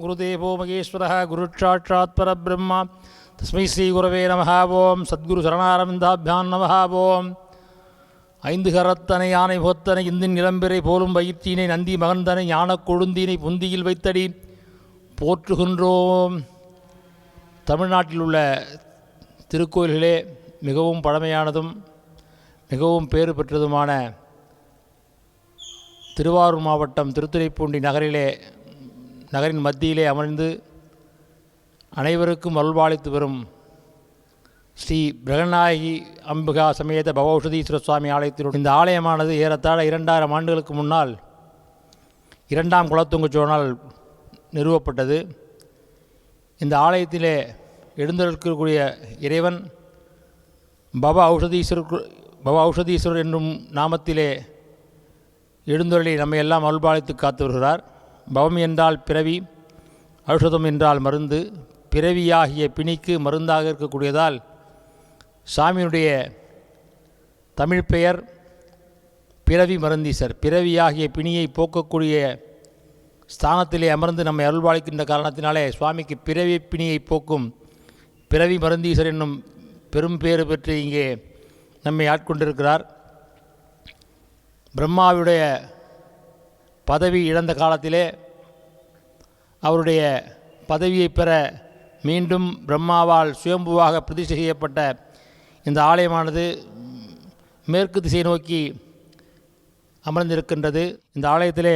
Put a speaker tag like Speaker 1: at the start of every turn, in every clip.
Speaker 1: குருதேவோ மகேஸ்வரः குருசாட்சாத் பரபிரம்மா தஸ்மை ஸ்ரீ குரவே நமः. ஓம் சத்குரு சரணாரவிந்தாபியான் நமः. ஓம் ஐந்து கரத்தனை யானை போத்தனை இந்தின் நிலம்பிரை போலும் வயிற்றினை நந்தி மகந்தனை ஞானக் கொழுந்தினை புந்தியில் வைத்தடி போற்றுகின்றோம். தமிழ்நாட்டில் உள்ள திருக்கோயில்களே மிகவும் பழமையானதும் மிகவும் பேறு பெற்றதுமான திருவாரூர் மாவட்டம் திருத்துறைப்பூண்டி நகரின் மத்தியிலே அமர்ந்து அனைவருக்கும் அருள்பாலித்து வரும் ஸ்ரீ பிரகநாயகி அம்பிகா சமேத பவௌஷதீஸ்வர சுவாமி ஆலயத்தினுடைய இந்த ஆலயமானது ஏறத்தாழ 2000 ஆண்டுகளுக்கு முன்னால் 2ஆம் குலோத்துங்க சோழனால் நிறுவப்பட்டது. இந்த ஆலயத்திலே எழுந்தருளக்கூடிய இறைவன் பவ ஔஷதீஸ்வரர் என்னும் நாமத்திலே எழுந்தருளி நம்மை எல்லாம் அருள்பாலித்து காத்து வருகிறார். பவம் என்றால் பிறவி, ஔஷதம் என்றால் மருந்து. பிறவியாகிய பிணிக்கு மருந்தாக இருக்கக்கூடியதால் சாமியினுடைய தமிழ் பெயர் பிறவி மருந்தீசர். பிறவியாகிய பிணியை போக்கக்கூடிய ஸ்தானத்திலே அமர்ந்து நம்மை அருள்பாலிக்கின்ற காரணத்தினாலே சுவாமிக்கு பிறவி பிணியை போக்கும் பிறவி மருந்தீசர் என்னும் பெரும் பேறு பெற்று இங்கே நம்மை ஆட்கொண்டிருக்கிறார். பிரம்மாவுடைய பதவி இழந்த காலத்திலே அவருடைய பதவியை பெற மீண்டும் பிரம்மாவால் சுயம்புவாக பிரதிஷ்டை செய்யப்பட்ட இந்த ஆலயமானது மேற்கு திசை நோக்கி அமர்ந்திருக்கின்றது. இந்த ஆலயத்திலே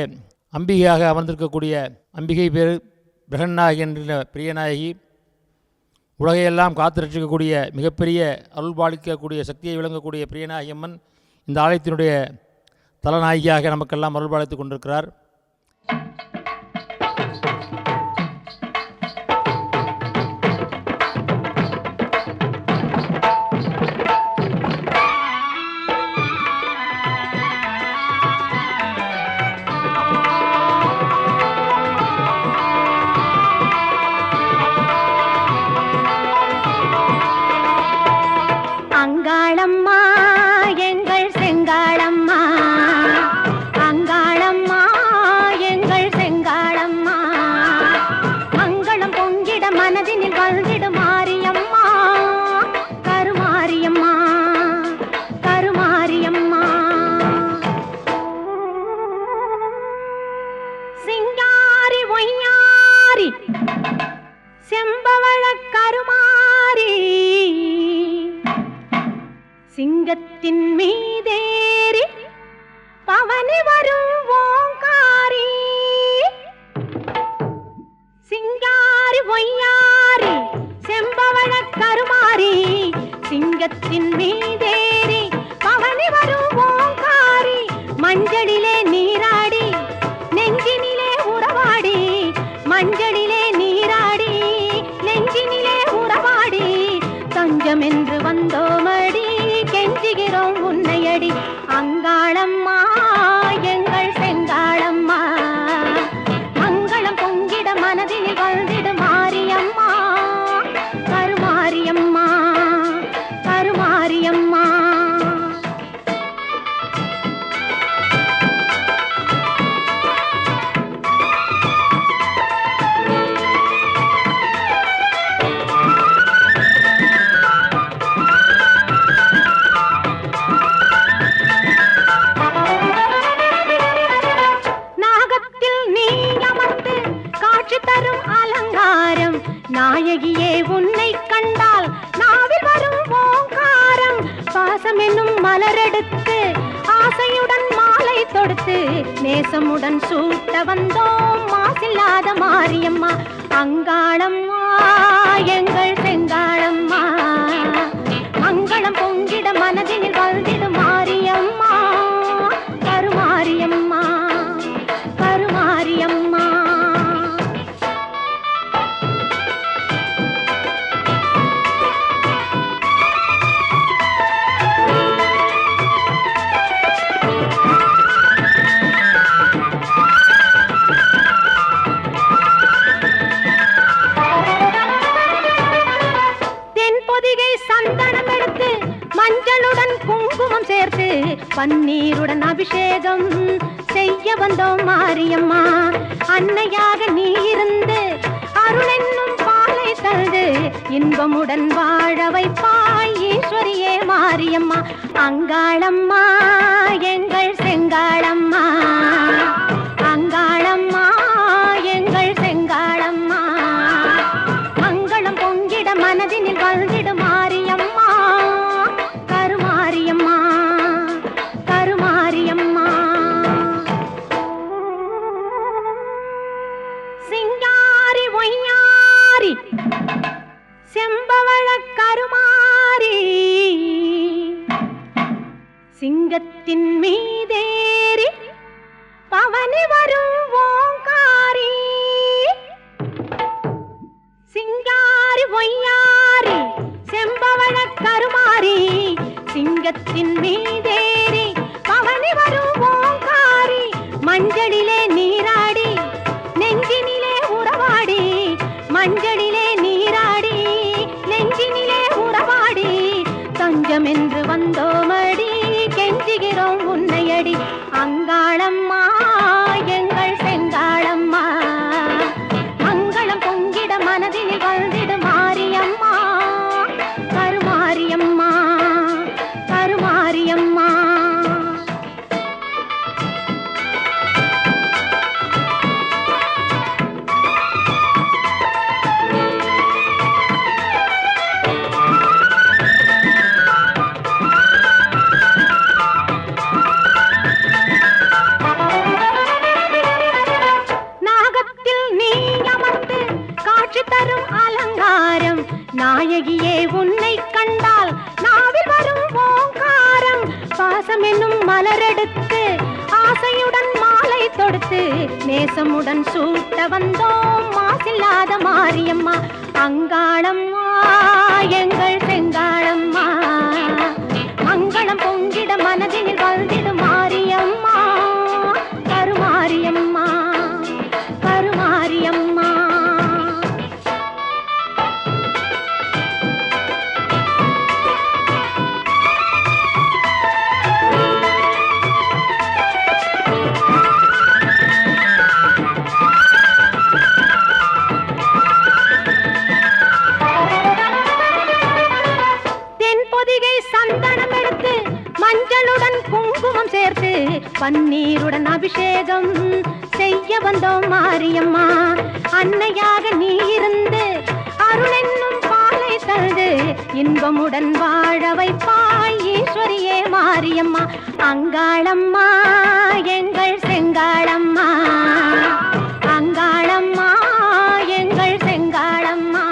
Speaker 1: அம்பிகையாக அமர்ந்திருக்கக்கூடிய அம்பிகை பேர் பிரகநாயகி என்ற பிரியநாயகி. உலகையெல்லாம் காத்து ரட்சிக்கக்கூடிய மிகப்பெரிய அருள்பாலிக்கக்கூடிய சக்தியை விளங்கக்கூடிய பிரியநாயகி அம்மன் இந்த ஆலயத்தினுடைய தலநாயகியாக நமக்கெல்லாம் அருள்பாலித்து கொண்டிருக்கிறார்.
Speaker 2: சிங்கத்தின் மீதேறி பவனி வரும் ஓங்காரி, சிங்காரி ஒய்யாரி செம்பவள கருமாரி. சிங்கத்தின் மீதேறி பவனி வரும் ஓங்காரி, மஞ்சளிலே நீராடி நெஞ்சினிலே உறவாடி, மஞ்சளிலே நீராடி நெஞ்சினிலே உறவாடி, தஞ்சம் என்று வந்தோமடி கெஞ்சுகிறோம் உன்னையடி. அங்காளம்மா எங்கள் செங்காளம்மா, மங்களம் பொங்கிட மனதில் வாழ்ந்திடு மாரியம்மா, கருமாரியம்மா கருமாரியம்மா. நாயகியே உன்னை கண்டால் நாவில் வரும் ஓங்காரம், பாசம் என்னும் மலரெடுத்து ஆசையுடன் மாலை தொடுத்து நேசமுடன் சூட்ட வந்தோம் மாசில்லாத மாரியம்மா. அங்காளம்மா எங்கள் செங்காளம்மா, மங்களம் பொங்கிட மனதில் வாழ்ந்திடு மாரியம்மா, கருமாரியம்மா கருமாரியம்மா. மஞ்சளுடன் குங்குமம் சேர்த்து பன்னீருடன் அபிஷேகம் செய்ய வந்தோம் மாரியம்மா. அன்னையாக நீ இருந்து அருளென்னும் பாலை தந்து இன்பமுடன் வாழ வைப்பாய் ஈஸ்வரியே மாரியம்மா. அங்காளம்மா எங்கள் செங்காளம்மா, அங்காளம்மா எங்கள் செங்காளம்மா. மங்களம் பொங்கிட மனதினில் வந்திடு மாரியம்மா, கருமாரியம்மா கருமாரியம்மா. சிங்காரி ஒய்யாரி செம்பவள கருமாரி, சிங்கத்தின் மீதேறி பவனி வரும் ஓங்காரி. சிங்காரி ஒய்யாரி செம்பவள கருமாரி, சிங்கத்தின் மீதேறி பவனி வரும் ஓங்காரி. மஞ்சளிலே நீராடி நெஞ்சினிலே உறவாடி, மஞ்சளிலே நீராடி நெஞ்சினிலே உறவாடி. தஞ்சம் என்று வந்தோமடி கெஞ்சுகிறோம் உன்னையடி. அங்காளம்மா எங்கள் செங்காளம்மா, மங்களம் பொங்கிட மனதினில் வந்திடு மாரியம்மா, கருமாரியம்மா கருமாரியம்மா. நாயகியே உன்னை கண்டால் நாவில் வரும் ஓங்காரம். பாசம் என்னும் மலரெடுத்து ஆசையுடன் மாலை தொடுத்து நேசமுடன் சூட்ட வந்தோம் மாசில்லாத மாரியம்மா. அங்காளம்மா எங்கள் செங்காளம்மா, மங்களம் பொங்கிட மனதினில் வந்திடு மாரியம்மா, கருமாரியம்மா கருமாரியம்மா. சந்தனம் எடுத்து மஞ்சளுடன் குங்குமம் சேர்த்து பன்னீருடன் அபிஷேகம் செய்ய வந்தோம் மாரியம்மா. அன்னையாக நீ இருந்து அருளென்னும் பாலை தந்து இன்பமுடன் வாழ வைப்பாய் ஈஸ்வரியே மாரியம்மா. அங்காளம்மா எங்கள் செங்காளம்மா, அங்காளம்மா எங்கள் செங்காளம்மா.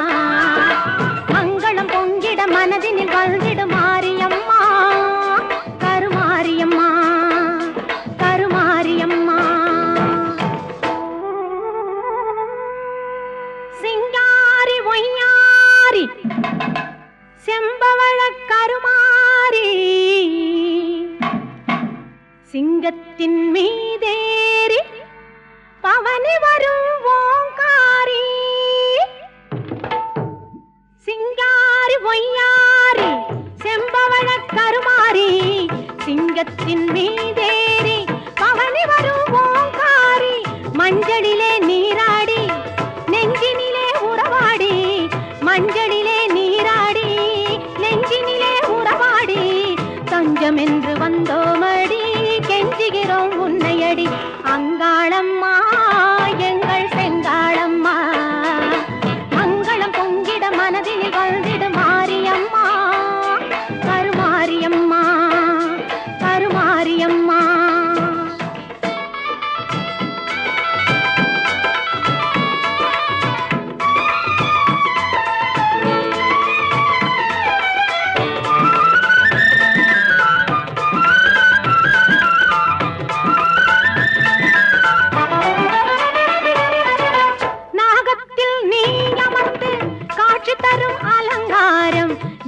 Speaker 2: மங்களம் பொங்கிட மனதினில் வந்திடு மாரியம்மா, கருமாரியம்மா கருமாரியம்மா. சிங்காரி ஒய்யாரி செம்பவள கருமாரி, சிங்கத்தின் மீதேறி பவனி வரும் ஓங்காரி. சிங்காரி ஒய்யாரி செம்பவள கருமாரி, சிங்கத்தின் மீதேறி பவனி வரும் ஓங்காரி. மஞ்சளிலே நீராடி நெஞ்சினிலே உறவாடி, மஞ்சளிலே நீராடி நெஞ்சினிலே உறவாடி. தஞ்சம் என்று வந்தோமடி கெஞ்சுகிறோம் உன்னையடி. அங்காளம்மா எங்கள் செங்காளம்மா, மங்களம் பொங்கிட மனதினில் வந்திடு மாரியம்மா, கருமாரியம்மா கருமாரியம்மா.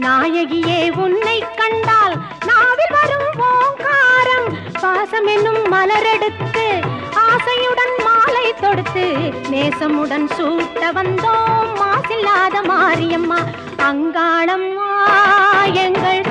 Speaker 2: நாயகியே உன்னை கண்டால் நாவில் வரும் ஓங்காரம். பாசம் என்னும் மலரெடுத்து ஆசையுடன் மாலை தொடுத்து நேசமுடன் சூட்ட வந்தோம் மாசில்லாத மாரியம்மா. அங்காளம்மா எங்கள்